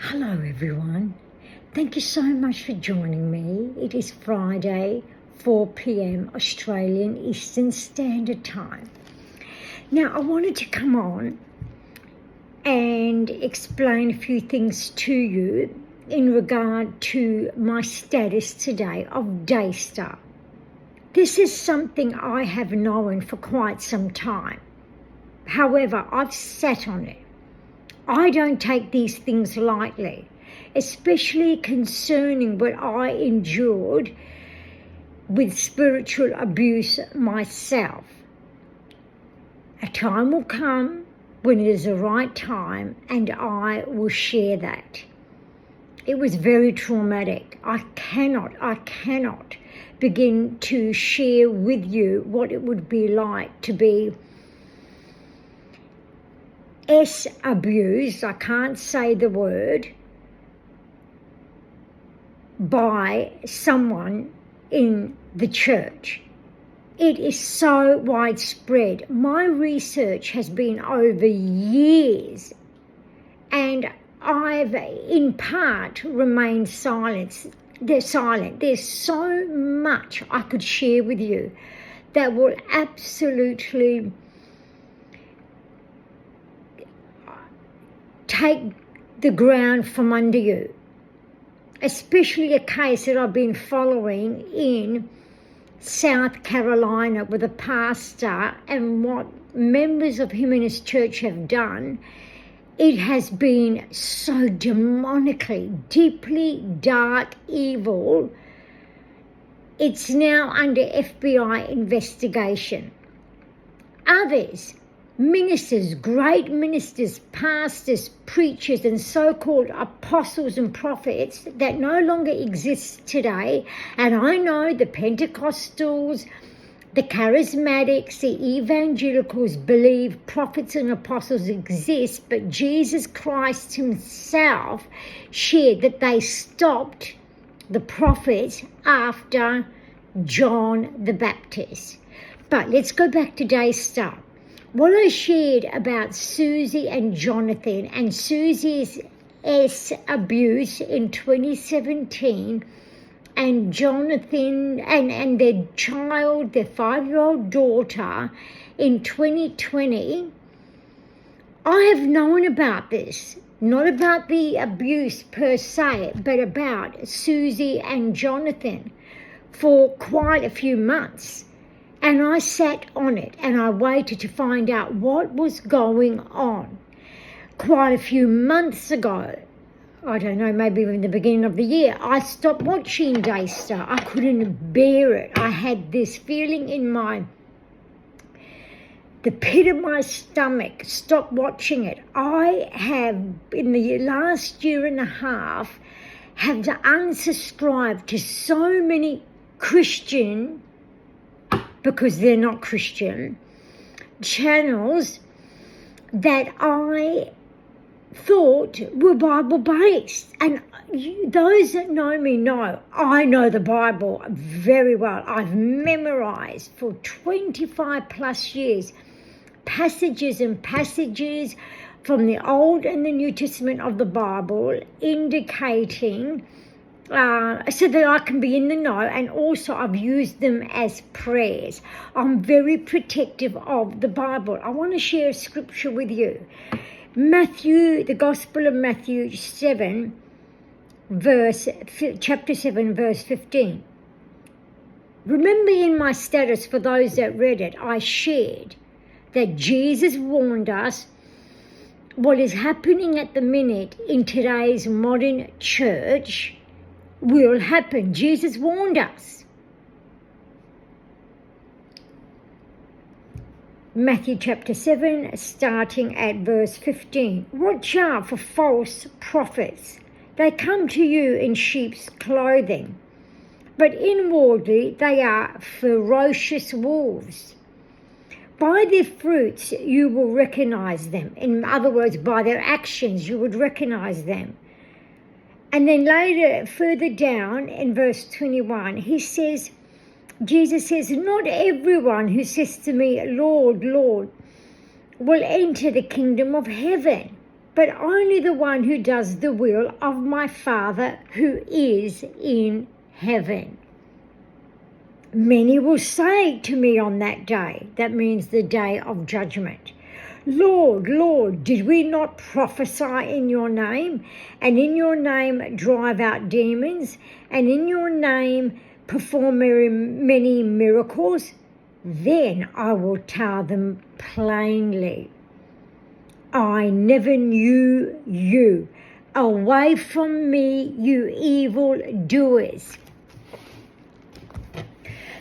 Hello everyone, thank you so much for joining me. It is Friday, 4 p.m. Australian Eastern Standard Time. Now I wanted to come on and explain a few things to you in regard to my status today of Daystar. This is something I have known for quite some time. However, I've sat on it. I don't take these things lightly, especially concerning what I endured with spiritual abuse myself. A time will come when it is the right time and I will share that. It was very traumatic. I cannot begin to share with you what it would be like to be abused, I can't say the word, by someone in the church. It is so widespread. My research has been over years and I've in part remained silent. There's so much I could share with you that will absolutely take the ground from under you, especially a case that I've been following in South Carolina with a pastor and what members of him and his church have done. It has been so demonically, deeply dark, evil. It's now under FBI investigation. Others, ministers, great ministers, pastors, preachers, and so-called apostles and prophets that no longer exist today. And I know the Pentecostals, the charismatics, the evangelicals believe prophets and apostles exist, but Jesus Christ himself shared that they stopped the prophets after John the Baptist. But let's go back to Daystar. What I shared about Suzie and Johnathon and Suzie's abuse in 2017 and Johnathon and their child, their 5-year-old daughter, in 2020, I have known about this. Not about the abuse per se, but about Suzie and Johnathon for quite a few months. And I sat on it and I waited to find out what was going on. Quite a few months ago, I don't know, maybe in the beginning of the year, I stopped watching Daystar. I couldn't bear it. I had this feeling in the pit of my stomach. Stop watching it. I have, in the last year and a half, have unsubscribed to so many Christian, because they're not Christian, channels that I thought were Bible-based. And those that know me know, I know the Bible very well. I've memorized for 25 plus years passages and passages from the Old and the New Testament of the Bible, indicating so that I can be in the know, and also I've used them as prayers. I'm very protective of the Bible. I want to share a scripture with you. The Gospel of Matthew chapter 7, verse 15. Remember, in my status, for those that read it, I shared that Jesus warned us what is happening at the minute in today's modern church will happen. Jesus warned us. Matthew chapter 7, starting at verse 15. Watch out for false prophets. They come to you in sheep's clothing, but inwardly they are ferocious wolves. By their fruits you will recognize them. In other words, by their actions you would recognize them. And then later, further down in verse 21, Jesus says, not everyone who says to me, Lord, Lord, will enter the kingdom of heaven, but only the one who does the will of my Father who is in heaven. Many will say to me on that day, that means the day of judgment, Lord, Lord, did we not prophesy in your name, and in your name drive out demons, and in your name perform many miracles? Then I will tell them plainly, I never knew you. Away from me, you evil doers.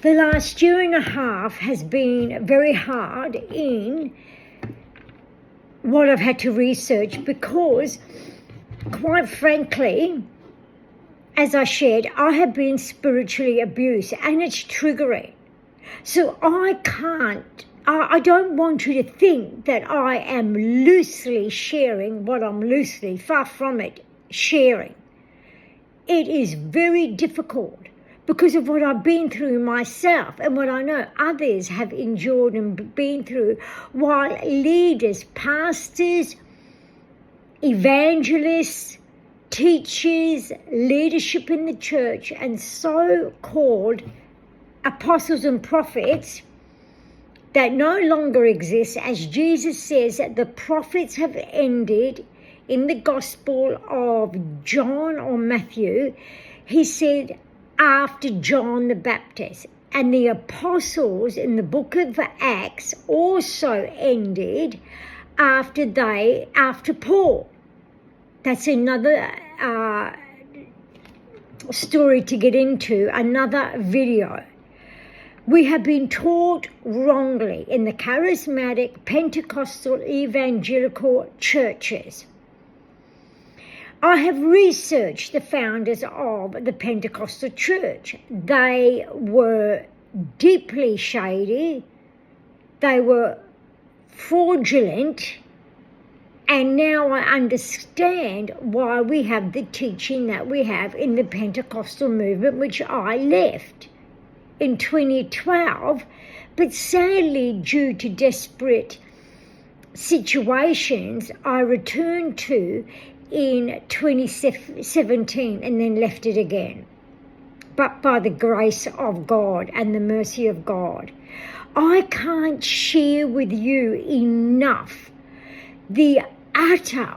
The last year and a half has been very hard in what I've had to research because, quite frankly, as I shared, I have been spiritually abused and it's triggering. So I don't want you to think that I am loosely sharing what I'm loosely, far from it, sharing. It is very difficult because of what I've been through myself and what I know others have endured and been through, while leaders, pastors, evangelists, teachers, leadership in the church, and so-called apostles and prophets that no longer exist, as Jesus says that the prophets have ended in the Gospel of John or Matthew. He said, after John the Baptist, and the apostles in the book of Acts also ended after Paul. That's another story to get into, another video. We have been taught wrongly in the charismatic, Pentecostal, evangelical churches. I have researched the founders of the Pentecostal church. They were deeply shady, they were fraudulent, and now I understand why we have the teaching that we have in the Pentecostal movement, which I left in 2012, but sadly, due to desperate situations, I returned to in 2017 and then left it again. But by the grace of God and the mercy of God, I can't share with you enough the utter,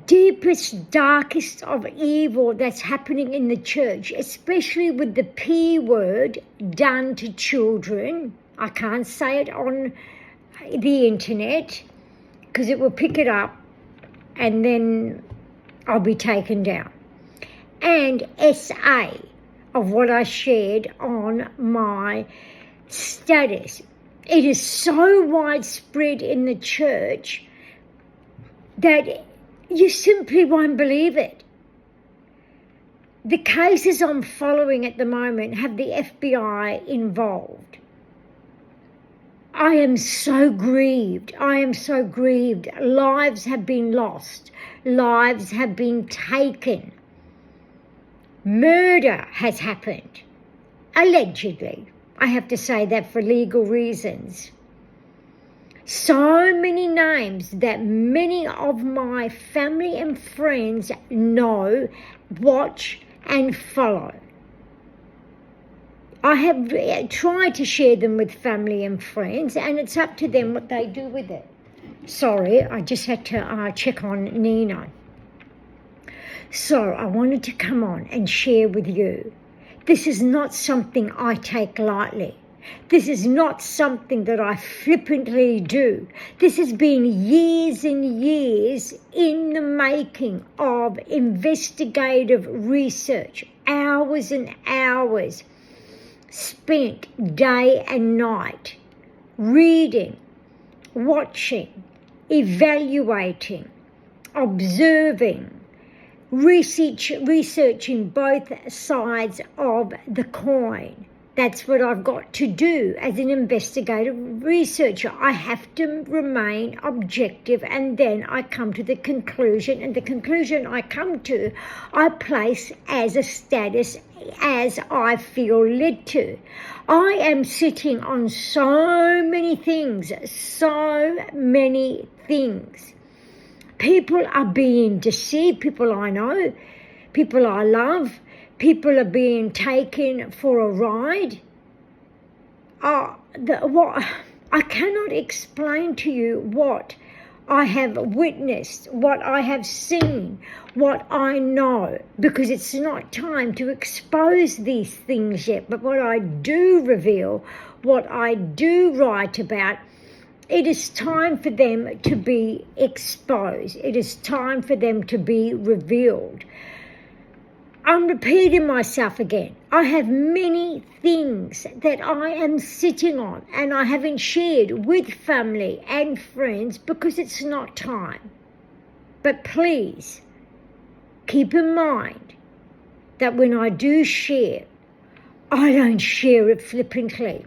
deepest, darkest of evil that's happening in the church, especially with the P word done to children. I can't say it on the internet because it will pick it up and then I'll be taken down. And SA of what I shared on my status. It is so widespread in the church that you simply won't believe it. The cases I'm following at the moment have the FBI involved. I am so grieved. I am so grieved. Lives have been lost. Lives have been taken. Murder has happened. Allegedly. I have to say that for legal reasons. So many names that many of my family and friends know, watch and follow. I have tried to share them with family and friends, and it's up to them what they do with it. Sorry, I just had to check on Nina. So I wanted to come on and share with you. This is not something I take lightly. This is not something that I flippantly do. This has been years and years in the making of investigative research, hours and hours spent day and night, reading, watching, evaluating, observing, researching both sides of the coin. That's what I've got to do as an investigative researcher. I have to remain objective, and then I come to the conclusion, and the conclusion I come to, I place as a status as I feel led to. I am sitting on so many things. People are being deceived, people I know, people I love, people are being taken for a ride. I cannot explain to you what I have witnessed, what I have seen, what I know, because it's not time to expose these things yet. But what I do reveal, what I do write about, it is time for them to be exposed. It is time for them to be revealed. I'm repeating myself again. I have many things that I am sitting on and I haven't shared with family and friends because it's not time. But please, keep in mind that when I do share, I don't share it flippantly.